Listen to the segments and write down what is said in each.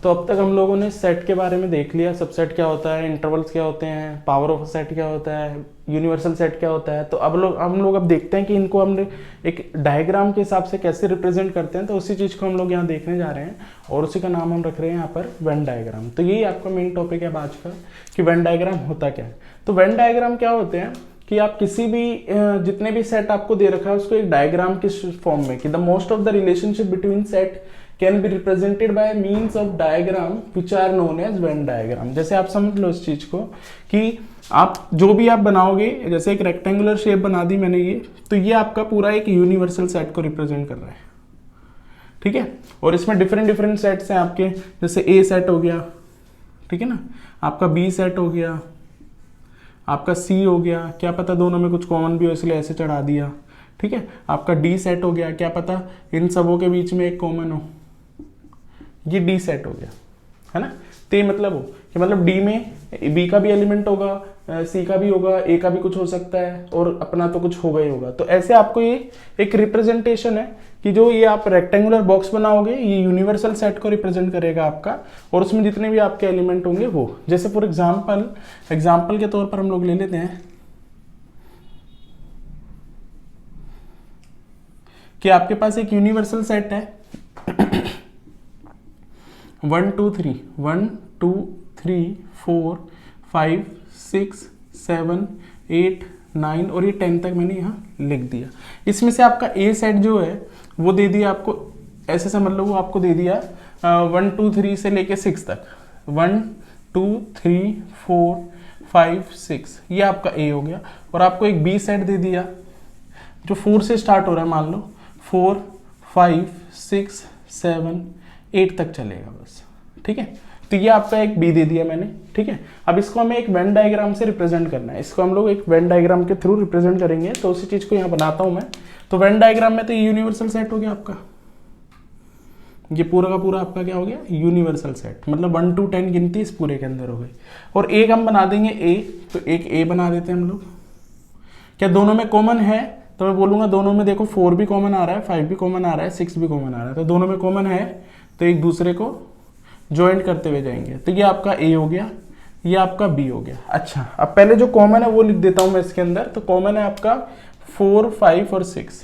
तो अब तक हम लोगों ने सेट के बारे में देख लिया, सबसेट क्या होता है, इंटरवल्स क्या होते हैं, पावर ऑफ सेट क्या होता है, यूनिवर्सल सेट क्या होता है। तो अब हम लोग अब देखते हैं कि इनको हम एक डायग्राम के हिसाब से कैसे रिप्रेजेंट करते हैं। तो उसी चीज़ को हम लोग यहाँ देखने जा रहे हैं और उसी का नाम हम रख रहे हैं यहाँ पर वेन डायग्राम। तो यही आपका मेन टॉपिक है आज का कि वेन डायग्राम होता क्या है। तो वेन डायग्राम क्या होते हैं कि आप किसी भी जितने भी सेट आपको दे रखा है उसको एक डायग्राम के फॉर्म में, कि the most of the relationship between set can be represented by means of diagram which are known as Venn diagram. जैसे आप समझ लो इस चीज को कि आप जो भी आप बनाओगे, जैसे एक रेक्टेंगुलर शेप बना दी मैंने ये, तो ये आपका पूरा एक यूनिवर्सल सेट को रिप्रेजेंट कर रहा है, ठीक है। और इसमें डिफरेंट डिफरेंट सेट्स हैं आपके, जैसे ए सेट हो गया, ठीक है ना, आपका बी सेट हो गया, आपका सी हो गया, क्या पता दोनों में कुछ कॉमन भी हो इसलिए ऐसे चढ़ा दिया, ठीक है। आपका डी सेट हो गया, क्या पता इन सबों के बीच में एक कॉमन हो, ये डी सेट हो गया, है ना। तो ये मतलब हो कि मतलब डी में बी का भी एलिमेंट होगा, सी का भी होगा, ए का भी कुछ हो सकता है और अपना तो कुछ होगा ही होगा। तो ऐसे आपको ये एक रिप्रेजेंटेशन है कि जो ये आप रेक्टेंगुलर बॉक्स बनाओगे ये यूनिवर्सल सेट को रिप्रेजेंट करेगा आपका, और उसमें जितने भी आपके एलिमेंट होंगे वो, जैसे फॉर एग्जाम्पल के तौर पर हम लोग ले लेते हैं कि आपके पास एक यूनिवर्सल सेट है 1 2 3 1 2 3 4 5 6 7 8 9 और ये 10 तक मैंने यहाँ लिख दिया। इसमें से आपका ए सेट जो है वो दे दिया आपको, ऐसे समझ लो वो आपको दे दिया 1 2 3 से लेके 6 तक, 1 2 3 4 5 6, ये आपका ए हो गया। और आपको एक बी सेट दे दिया जो 4 से स्टार्ट हो रहा है, मान लो 4 5 6 7 8 तक चलेगा बस, ठीक है। तो ये आपका एक बी दे दिया मैंने, ठीक है। अब इसको हमें एक वेन डायग्राम से रिप्रेजेंट करना है, इसको हम लोग एक वेन डायग्राम के थ्रू रिप्रेजेंट करेंगे। तो उसी चीज को यहाँ बनाता हूं मैं। तो वेन डायग्राम में तो ये यूनिवर्सल सेट हो गया आपका, ये पूरा का पूरा आपका क्या हो गया, यूनिवर्सल सेट, मतलब 1 to 10 गिनती इस पूरे के अंदर हो गई। और एक हम बना देंगे ए, तो एक ए बना देते हैं हम लोग। क्या दोनों में कॉमन है, तो मैं बोलूंगा दोनों में देखो 4 भी कॉमन आ रहा है, 5 भी कॉमन आ रहा है, 6 भी कॉमन आ रहा है, तो दोनों में कॉमन है, तो एक दूसरे को ज्वाइंट करते हुए जाएंगे। तो ये आपका ए हो गया, ये आपका बी हो गया। अच्छा, अब पहले जो कॉमन है वो लिख देता हूं मैं इसके अंदर। तो कॉमन है आपका 4 5 और 6,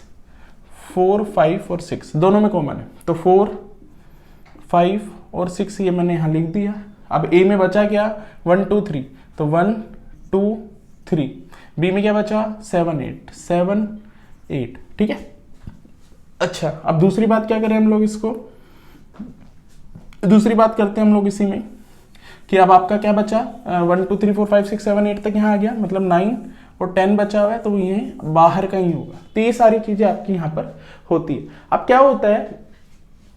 4 5 और 6 दोनों में कॉमन है, तो 4 5 और 6 ये मैंने यहां लिख दिया। अब ए में बचा क्या, 1 2 3, तो 1 2 3। बी में क्या बचा, 7 8, ठीक है। अच्छा, अब दूसरी बात क्या करें हम लोग, इसको दूसरी बात करते हैं हम लोग इसी में कि अब आपका क्या बचा, 1 2 3 4 5 6 7 8 तक यहाँ आ गया, मतलब 9 और 10 बचा हुआ है, तो ये बाहर का ही होगा। तो ये सारी चीजें आपकी यहाँ पर होती है। अब क्या होता है,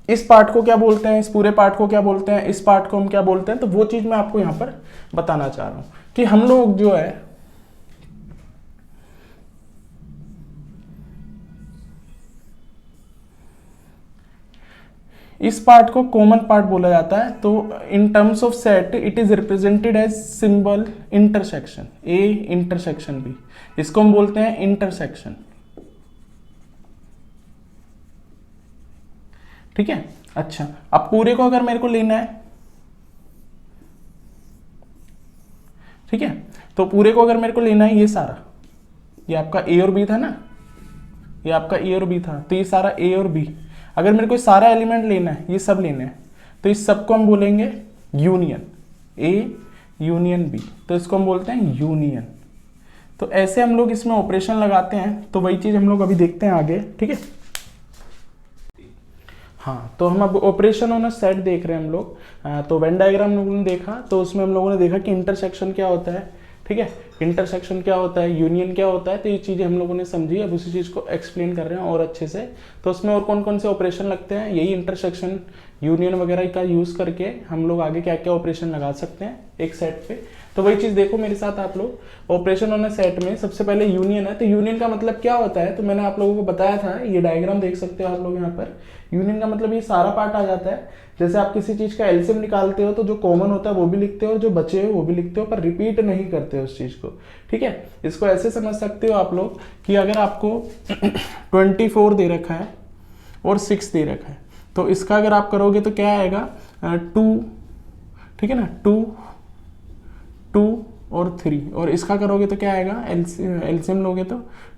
इस पार्ट को क्या बोलते हैं, इस पूरे पार्ट को क्या बोलते हैं, इस पार्ट को हम क्या बोलते हैं, तो वो चीज मैं आपको यहाँ पर बताना चाह रहा हूँ कि हम लोग जो है इस पार्ट को कॉमन पार्ट बोला जाता है। तो in terms of set it is represented as symbol intersection, A intersection B, इसको हम बोलते हैं इंटरसेक्शन, ठीक है। अच्छा, अब पूरे को अगर मेरे को लेना है, ठीक है, तो पूरे को अगर मेरे को लेना है, ये सारा, ये आपका ए और बी था ना, ये आपका ए और बी था, तो ये सारा ए और बी, अगर मेरे को सारा एलिमेंट लेना है, ये सब लेना है, तो इस सब को हम बोलेंगे यूनियन, ए यूनियन बी, तो इसको हम बोलते हैं यूनियन। तो ऐसे हम लोग इसमें ऑपरेशन लगाते हैं, तो वही चीज हम लोग अभी देखते हैं आगे, ठीक है। हाँ, तो हम अब ऑपरेशन ऑन अ सेट देख रहे हैं हम लोग। तो वेन डायग्राम हम लोगों ने देखा, तो उसमें हम लोगों ने देखा कि इंटरसेक्शन क्या होता है, ठीक है, इंटरसेक्शन क्या होता है, यूनियन क्या होता है, तो ये चीजें हम लोगों ने समझी। अब उसी चीज को एक्सप्लेन कर रहे हैं और अच्छे से। तो उसमें और कौन कौन से ऑपरेशन लगते हैं, यही इंटरसेक्शन यूनियन वगैरह का यूज करके हम लोग आगे क्या क्या ऑपरेशन लगा सकते हैं एक सेट पे। तो वही चीज देखो मेरे साथ आप लोग। ऑपरेशन ऑन अ सेट में सबसे पहले यूनियन है। तो यूनियन का मतलब क्या होता है, तो मैंने आप लोगों को बताया था, ये डायग्राम देख सकते हो आप लोग यहाँ पर। यूनियन का मतलब ये सारा पार्ट आ जाता है। जैसे आप किसी चीज का एलसीएम निकालते हो, तो जो कॉमन होता है वो भी लिखते हो और जो बचे हो वो भी लिखते हो, पर रिपीट नहीं करते हो उस चीज को, ठीक है। इसको ऐसे समझ सकते हो आप लोग कि अगर आपको 24 दे रखा है और 6 दे रखा है, तो इसका अगर आप करोगे तो क्या आएगा, 2, ठीक है ना, 2 और 3, और इसका करोगे तो क्या आएगा, एलसीएम लोगे तो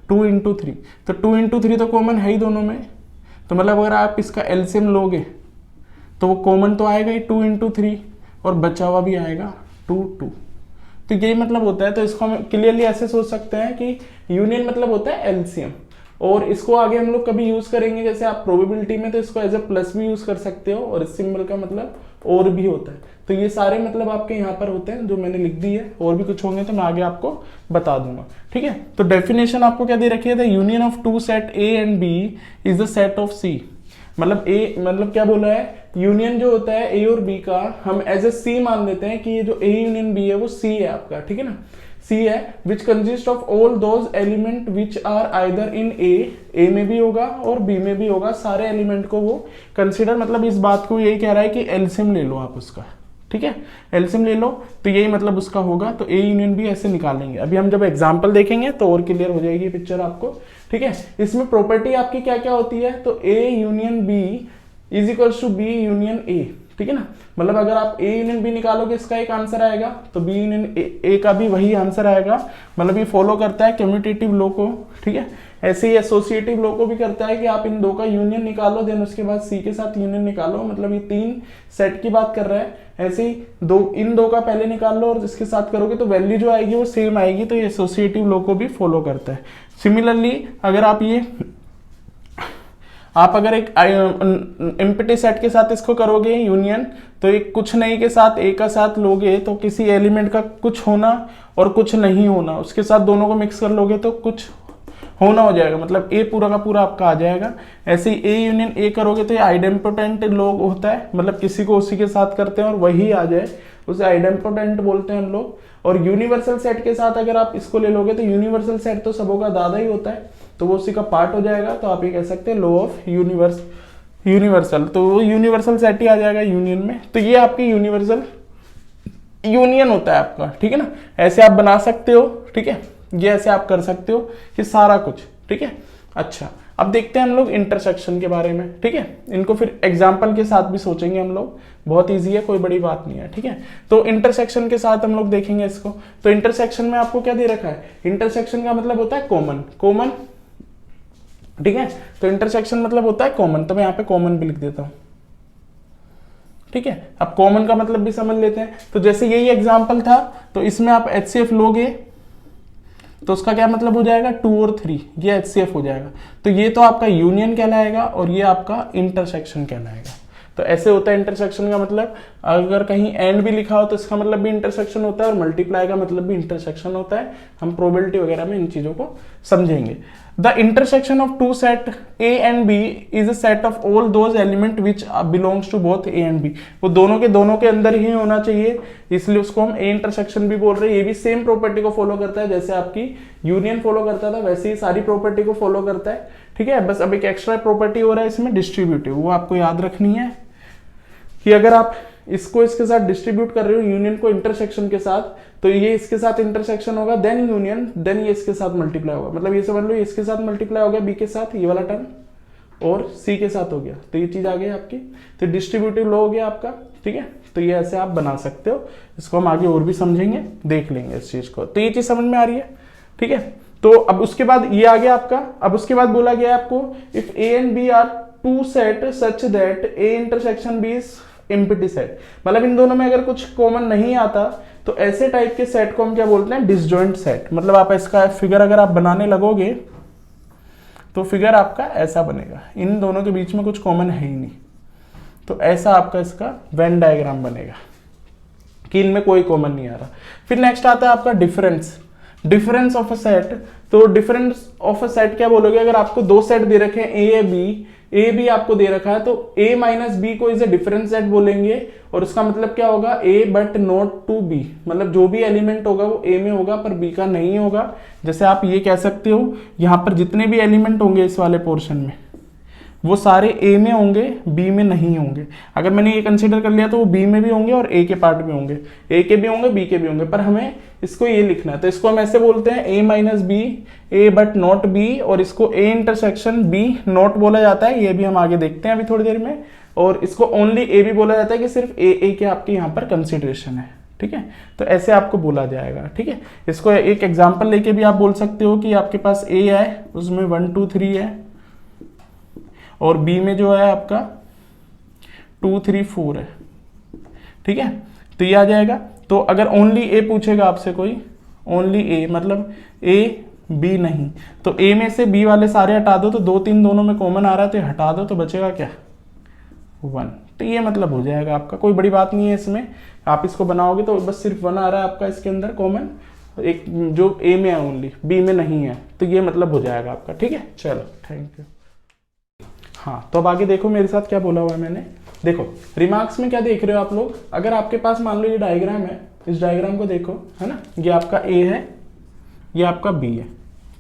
2 इंटू 3, तो 2 इंटू 3 तो कॉमन है ही दोनों में, तो मतलब अगर आप इसका एलसीएम लोगे तो वो कॉमन तो आएगा ही 2 इंटू 3, और बचा हुआ भी आएगा 2 2। तो यही मतलब होता है। तो इसको हम क्लियरली ऐसे सोच सकते हैं कि यूनियन मतलब होता है एलसीएम, और इसको आगे हम लोग कभी यूज करेंगे जैसे आप प्रोबेबिलिटी में, तो इसको एज ए प्लस भी यूज कर सकते हो, और इस सिंबल का मतलब और भी होता है। तो ये सारे मतलब आपके यहाँ पर होते हैं जो मैंने लिख दी है, और भी कुछ होंगे तो मैं आगे आपको बता दूंगा, ठीक है। तो डेफिनेशन आपको क्या दे रखी है, the union of two set A and B is the set of C. मतलब ए मतलब क्या बोला है, यूनियन जो होता है ए और बी का हम एज ए सी मान लेते हैं कि ये जो ए यूनियन बी है वो सी है आपका, ठीक है ना, सी है, which consist of all those element which are either in A में भी होगा और बी में भी होगा, सारे एलिमेंट को वो कंसिडर, मतलब इस बात को यही कह रहा है कि एलसीएम ले लो आप उसका, ठीक है, एलसीएम ले लो, तो यही मतलब उसका होगा। तो ए यूनियन बी ऐसे निकालेंगे। अभी हम जब एग्जांपल देखेंगे तो और क्लियर हो जाएगी पिक्चर आपको, ठीक है। इसमें प्रॉपर्टी आपकी क्या क्या होती है, तो A union B is equals to B union A, ठीक है ना, मतलब अगर आप ए यूनियन बी निकालोगे इसका एक आंसर आएगा, तो बी यूनियन ए का भी वही आंसर आएगा। मतलब ये फॉलो करता है कम्यूटेटिव लॉ को, ठीक है। ऐसे ही एसोसिएटिव लॉ को भी करता है कि आप इन दो का यूनियन निकालो, देन उसके बाद सी के साथ यूनियन निकालो, मतलब ये 3 सेट की बात कर रहा है। ऐसे ही इन दो का पहले निकाल लो और इसके साथ करोगे तो वैल्यू जो आएगी वो सेम आएगी, तो ये एसोसिएटिव लॉ को भी फॉलो करता है। सिमिलरली अगर आप अगर एक एम्प्टी सेट के साथ इसको करोगे यूनियन, तो एक कुछ नहीं के साथ ए का साथ लोगे तो किसी एलिमेंट का कुछ होना और कुछ नहीं होना, उसके साथ दोनों को मिक्स कर लोगे तो कुछ होना हो जाएगा, मतलब ए पूरा का पूरा आपका आ जाएगा। ऐसे ही ए यूनियन ए करोगे तो ये आइडेम्पोटेंट लोग होता है, मतलब किसी को उसी के साथ करते हैं और वही आ जाए, उसे आइडेम्पोटेंट बोलते हैं हम लोग। और यूनिवर्सल सेट के साथ अगर आप इसको ले लोगे तो यूनिवर्सल सेट तो सबों का दादा ही होता है, तो वो उसी का पार्ट हो जाएगा, तो आप ये कह सकते हैं लॉ ऑफ यूनिवर्सल, तो वो यूनिवर्सल सेट ही आ जाएगा यूनियन में। तो ये आपकी यूनिवर्सल यूनियन होता है आपका, ठीक है ना, ऐसे आप बना सकते हो, ठीक है, ये ऐसे आप कर सकते हो कि सारा कुछ, ठीक है। अच्छा, अब देखते हैं हम लोग इंटरसेक्शन के बारे में, ठीक है, इनको फिर एग्जाम्पल के साथ भी सोचेंगे हम लोग, बहुत इजी है, कोई बड़ी बात नहीं है, ठीक है। तो इंटरसेक्शन के साथ हम लोग देखेंगे इसको। तो इंटरसेक्शन में आपको क्या दे रखा है, इंटरसेक्शन का मतलब होता है कॉमन, ठीक है, तो इंटरसेक्शन मतलब होता है कॉमन, तो मैं यहाँ पे कॉमन भी लिख देता हूं, ठीक है। अब कॉमन का मतलब भी समझ लेते हैं। तो जैसे यही एग्जांपल था, तो इसमें आप HCF लोगे तो उसका क्या मतलब हो जाएगा, 2 और 3, ये HCF हो जाएगा। तो ये तो आपका यूनियन कहलाएगा और ये आपका इंटरसेक्शन कहलाएगा। तो ऐसे होता है इंटरसेक्शन का मतलब, अगर कहीं एंड भी लिखा हो तो इसका मतलब भी इंटरसेक्शन होता है, और मल्टीप्लाई का मतलब भी इंटरसेक्शन होता है। हम प्रोबेबिलिटी वगैरह में इन चीजों को समझेंगे। The intersection of two set A and B is a set of all those element which belongs to both A and B. वो दोनों के अंदर ही होना चाहिए, इसलिए उसको हम ए इंटरसेक्शन भी बोल रहे हैं। ये भी सेम प्रॉपर्टी को फॉलो करता है, जैसे आपकी यूनियन फॉलो करता था वैसे ही सारी प्रॉपर्टी को फॉलो करता है, ठीक है। बस अब एक एक्स्ट्रा प्रॉपर्टी हो रहा है इसमें डिस्ट्रीब्यूटिव, वो आपको याद रखनी है कि अगर आप इसको इसके साथ डिस्ट्रीब्यूट कर रहे हो यूनियन को इंटरसेक्शन के साथ, तो ये इसके साथ इंटरसेक्शन होगा, देन यूनियन, देन ये इसके साथ मल्टीप्लाई होगा। मतलब ये समझ लो ये इसके साथ मल्टीप्लाई हो गया बी के साथ, ये वाला टर्म, और सी के साथ हो गया, तो ये चीज आ गई आपकी। तो डिस्ट्रीब्यूटिव लॉ हो गया आपका, ठीक है। तो ये ऐसे आप बना सकते हो, इसको हम आगे और भी समझेंगे, देख लेंगे इस चीज को। तो ये चीज समझ में आ रही है, ठीक है। तो अब उसके बाद ये आ गया आपका। अब उसके बाद बोला गया आपको if A and B are two set such that A intersection B is empty set, मतलब इन दोनों में अगर कुछ कॉमन नहीं आता तो ऐसे टाइप के सेट को हम क्या बोलते हैं, डिसजॉइंट सेट। मतलब आप इसका फिगर अगर आप बनाने लगोगे तो फिगर आपका ऐसा बनेगा, इन दोनों के बीच में कुछ कॉमन है ही नहीं, तो ऐसा आपका इसका वेन डायग्राम बनेगा कि इनमें कोई कॉमन नहीं आ रहा। फिर नेक्स्ट आता है आपका डिफरेंस ऑफ अ सेट। तो डिफरेंस ऑफ अ सेट क्या बोलोगे, अगर आपको दो सेट दे रखे हैं ए बी आपको दे रखा है, तो a माइनस बी को इज ए डिफरेंस सेट बोलेंगे, और उसका मतलब क्या होगा, a but not to b, मतलब जो भी एलिमेंट होगा वो a में होगा पर b का नहीं होगा। जैसे आप ये कह सकते हो यहां पर जितने भी एलिमेंट होंगे इस वाले पोर्शन में वो सारे a में होंगे, b में नहीं होंगे। अगर मैंने ये कंसीडर कर लिया तो वो b में भी होंगे और a के पार्ट में होंगे, a के भी होंगे b के भी होंगे, पर हमें इसको ये लिखना है। तो इसको हम ऐसे बोलते हैं a minus B, a but not b, और इसको a इंटरसेक्शन b नॉट बोला जाता है। ये भी हम आगे देखते हैं अभी थोड़ी देर में। और इसको ओनली ए भी बोला जाता है कि सिर्फ ए के आपके यहाँ पर कंसिडरेशन है, ठीक है। तो ऐसे आपको बोला जाएगा, ठीक है। इसको एक एग्जांपल लेके भी आप बोल सकते हो कि आपके पास ए है, उसमें 1 2 3 है, और बी में जो है आपका 2 3 4 है, ठीक है। तो ये आ जाएगा। तो अगर ओनली ए पूछेगा आपसे कोई, ओनली ए मतलब ए बी नहीं, तो ए में से बी वाले सारे हटा दो, तो 2 3 दोनों में कॉमन आ रहा है, तो हटा दो, तो बचेगा क्या 1। तो ये मतलब हो जाएगा आपका, कोई बड़ी बात नहीं है इसमें। आप इसको बनाओगे तो बस सिर्फ 1 आ रहा है आपका इसके अंदर कॉमन, एक जो ए में है ओनली, बी में नहीं है, तो ये मतलब हो जाएगा आपका, ठीक है। चलो थैंक यू। हाँ, तो अब आगे देखो मेरे साथ क्या बोला हुआ है मैंने। देखो रिमार्क्स में क्या देख रहे हो आप लोग, अगर आपके पास मान लो ये डायग्राम है, इस डायग्राम को देखो, है ना, ये आपका ए है, ये आपका बी है,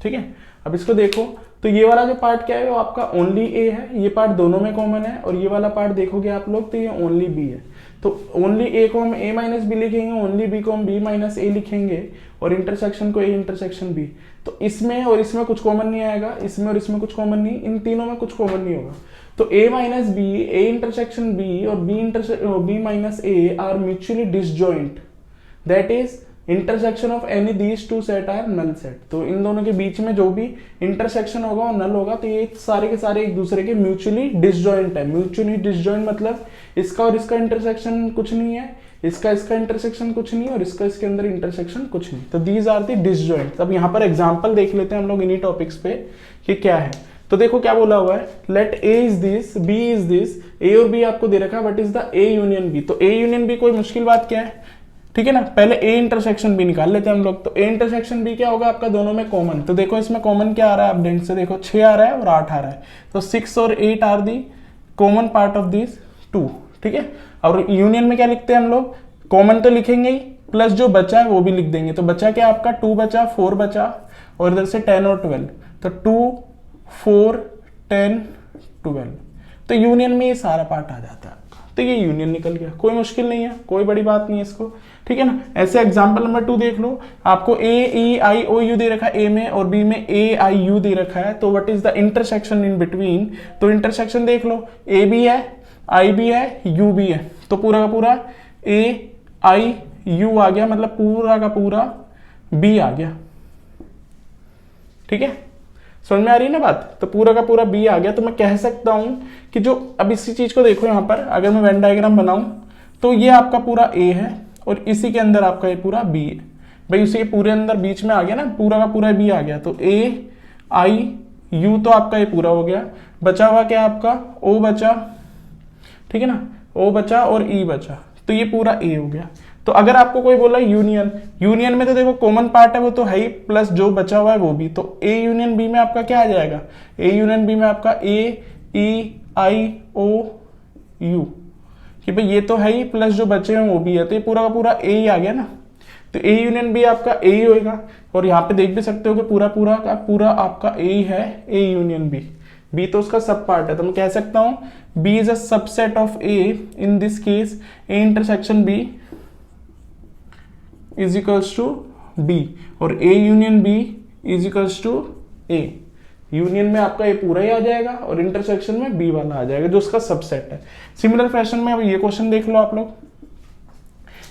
ठीक है। अब इसको देखो, तो ये वाला जो पार्ट क्या है वो आपका ओनली ए है, ये पार्ट दोनों में कॉमन है, और ये वाला पार्ट देखोगे आप लोग तो ये ओनली बी है। तो ओनली ए को हम ए माइनस बी लिखेंगे, ओनली बी को हम बी माइनस ए लिखेंगे, और इंटरसेक्शन को ए इंटरसेक्शन बी। तो इसमें और इसमें कुछ कॉमन नहीं आएगा, इसमें और इसमें कुछ कॉमन नहीं, इन तीनों में कुछ कॉमन नहीं होगा। तो A minus B, A intersection B और B minus A are mutually disjoint, that is intersection of any these two set are null set. तो इन दोनों के बीच में जो भी इंटरसेक्शन होगा और नल होगा, तो ये सारे के सारे एक दूसरे के म्यूचुअली डिसजॉइंट है। म्यूचुअली डिसजॉइंट मतलब इसका और इसका इंटरसेक्शन कुछ नहीं है, इसका इंटरसेक्शन कुछ नहीं, और इसका इसके अंदर इंटरसेक्शन कुछ नहीं। तो दीज आर दी डिसजॉइंट। अब यहाँ पर एग्जाम्पल देख लेते हैं हम लोग इन्हीं टॉपिक्स पे कि क्या है। तो देखो क्या बोला हुआ है, let A is this, B is this, A और बी आपको दे रखा है, what is the A union B. तो ए यूनियन बी कोई मुश्किल बात क्या है, ठीक है ना। पहले ए इंटरसेक्शन बी निकाल लेते हैं हम लोग। तो ए इंटरसेक्शन बी क्या होगा आपका, दोनों में कॉमन। तो देखो इसमें कॉमन क्या आ रहा है, आप ढंग से देखो, 6 आ रहा है और 8 आ रहा है। तो 6 और 8 are the common part of this 2, ठीक है। और यूनियन में क्या लिखते हैं हम लोग, कॉमन तो लिखेंगे ही, प्लस जो बचा है वो भी लिख देंगे। तो बचा क्या आपका, 2 बचा, 4 बचा, और इधर से 10 और 12, तो 2 4 10 12। तो यूनियन में ये सारा पार्ट आ जाता है आपका। तो ये यूनियन निकल गया, कोई मुश्किल नहीं है, कोई बड़ी बात नहीं है इसको, ठीक है ना। ऐसे एग्जांपल नंबर 2 देख लो, आपको ए ई आई ओ यू दे रखा है ए में, और बी में ए आई यू दे रखा है। तो what is the intersection in between. तो इंटरसेक्शन देख लो, ए भी है, आई भी है, यू भी है। तो पूरा का पूरा ए आई यू आ गया, मतलब पूरा का पूरा बी आ गया, ठीक है। समझ में आ रही है ना बात। तो पूरा का पूरा बी आ गया। तो मैं कह सकता हूं कि जो, अब इसी चीज को देखो यहां पर, अगर मैं वेन डायग्राम बनाऊं तो ये आपका पूरा ए है, और इसी के अंदर आपका ये पूरा बी है। भाई उसी के पूरे अंदर बीच में आ गया ना, पूरा का पूरा बी आ गया। तो ए आई यू तो आपका ये पूरा हो गया, बचा हुआ क्या आपका ओ बचा, ठीक है ना, ओ बचा और ई बचा, तो ये पूरा ए हो गया। तो अगर आपको कोई बोला यूनियन, यूनियन में तो देखो कॉमन पार्ट है वो तो है ही, प्लस जो बचा हुआ है वो भी। तो ए यूनियन बी में आपका क्या आ जाएगा, ए यूनियन बी में आपका ए ई आई ओ यू, कि भाई ये तो है ही, प्लस जो बचे हैं वो भी है। तो ये पूरा का पूरा ए ही आ गया ना। तो ए यूनियन बी आपका ए ही होगा। और यहाँ पे देख भी सकते हो कि पूरा पूरा का पूरा आपका ए ही है, ए यूनियन बी। बी तो उसका सब पार्ट है, तो मैं कह सकता हूं B is a subset of A. In this case A intersection B is equals to B, और A union B is equals to A. Union में आपका ए पूरा ही आ जाएगा, और इंटरसेक्शन में बी वाला आ जाएगा जो उसका सबसेट है। सिमिलर फैशन में अब ये क्वेश्चन देख लो आप लोग,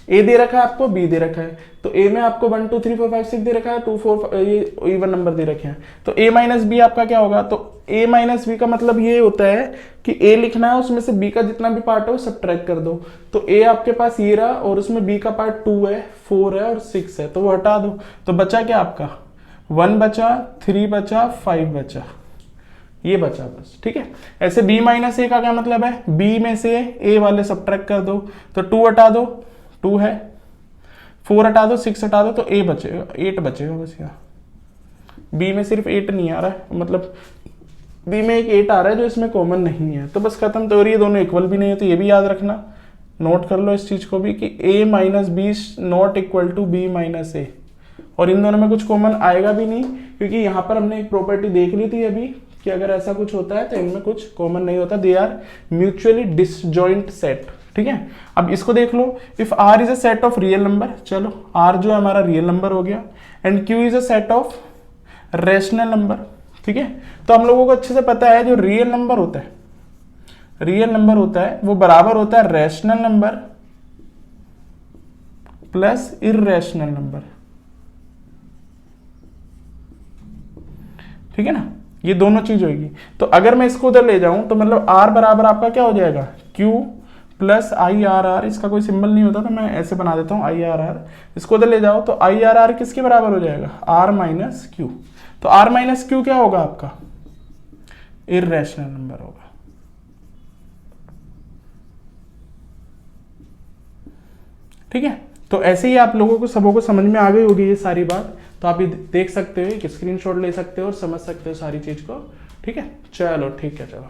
ए दे रखा है आपको, बी दे रखा है। तो ए में आपको 1 2 3 4 5 6 दे रखा है, 2 4 ये इवन नंबर दे रखे हैं। तो ए माइनस बी आपका क्या होगा, तो ए माइनस बी का मतलब ये होता है कि ए लिखना है, उसमें से बी का जितना भी पार्ट है वो सब्ट्रैक्ट कर दो। तो ए आपके पास ये रहा, और उसमें बी का पार्ट 2 है, 4 है और 6 है, तो वो हटा दो। तो बचा क्या आपका 1 बचा, 3 बचा, 5 बचा, ये बचा बस, ठीक है। ऐसे b माइनस ए का क्या मतलब है, b में से a वाले सब्ट्रैक्ट कर दो। तो 2 हटा दो, 2 है, 4 हटा दो, 6 हटा दो, तो a बचेगा, 8 बचेगा बस। यहाँ b में सिर्फ 8 नहीं आ रहा है, मतलब b में एक 8 आ रहा है जो इसमें कॉमन नहीं है, तो बस खत्म। तो ये दोनों इक्वल भी नहीं है, तो ये भी याद रखना, नोट कर लो इस चीज को भी कि a minus B not equal to B minus A. और इन दोनों में कुछ कॉमन आएगा भी नहीं, क्योंकि यहाँ पर हमने एक प्रॉपर्टी देख ली थी अभी कि अगर ऐसा कुछ होता है तो इनमें कुछ कॉमन नहीं होता, they are mutually disjoint set, ठीक है। अब इसको देख लो, if R is a set of real number, चलो आर जो है हमारा रियल नंबर हो गया, and Q is a set of rational number, ठीक है। तो हम लोगों को अच्छे से पता है जो रियल नंबर होता है, रियल नंबर होता है वो बराबर होता है rational number plus irrational number, ठीक है ना, ये दोनों चीज होगी। तो अगर मैं इसको उधर ले जाऊं तो मतलब r बराबर आपका क्या हो जाएगा, q plus I R R, इसका कोई सिंबल नहीं होता तो मैं ऐसे बना देता हूं आई आर आर, इसको उधर ले जाओ तो आई आर आर किसके बराबर हो जाएगा, r माइनस क्यू। तो r माइनस क्यू क्या होगा आपका, इर्रेशनल नंबर होगा। ठीक है, तो ऐसे ही आप लोगों को सबों को समझ में आ गई होगी ये सारी बात। तो आप ये देख सकते हो, एक स्क्रीनशॉट ले सकते हो और समझ सकते हो सारी चीज को। ठीक है, चलो ठीक है, चलो।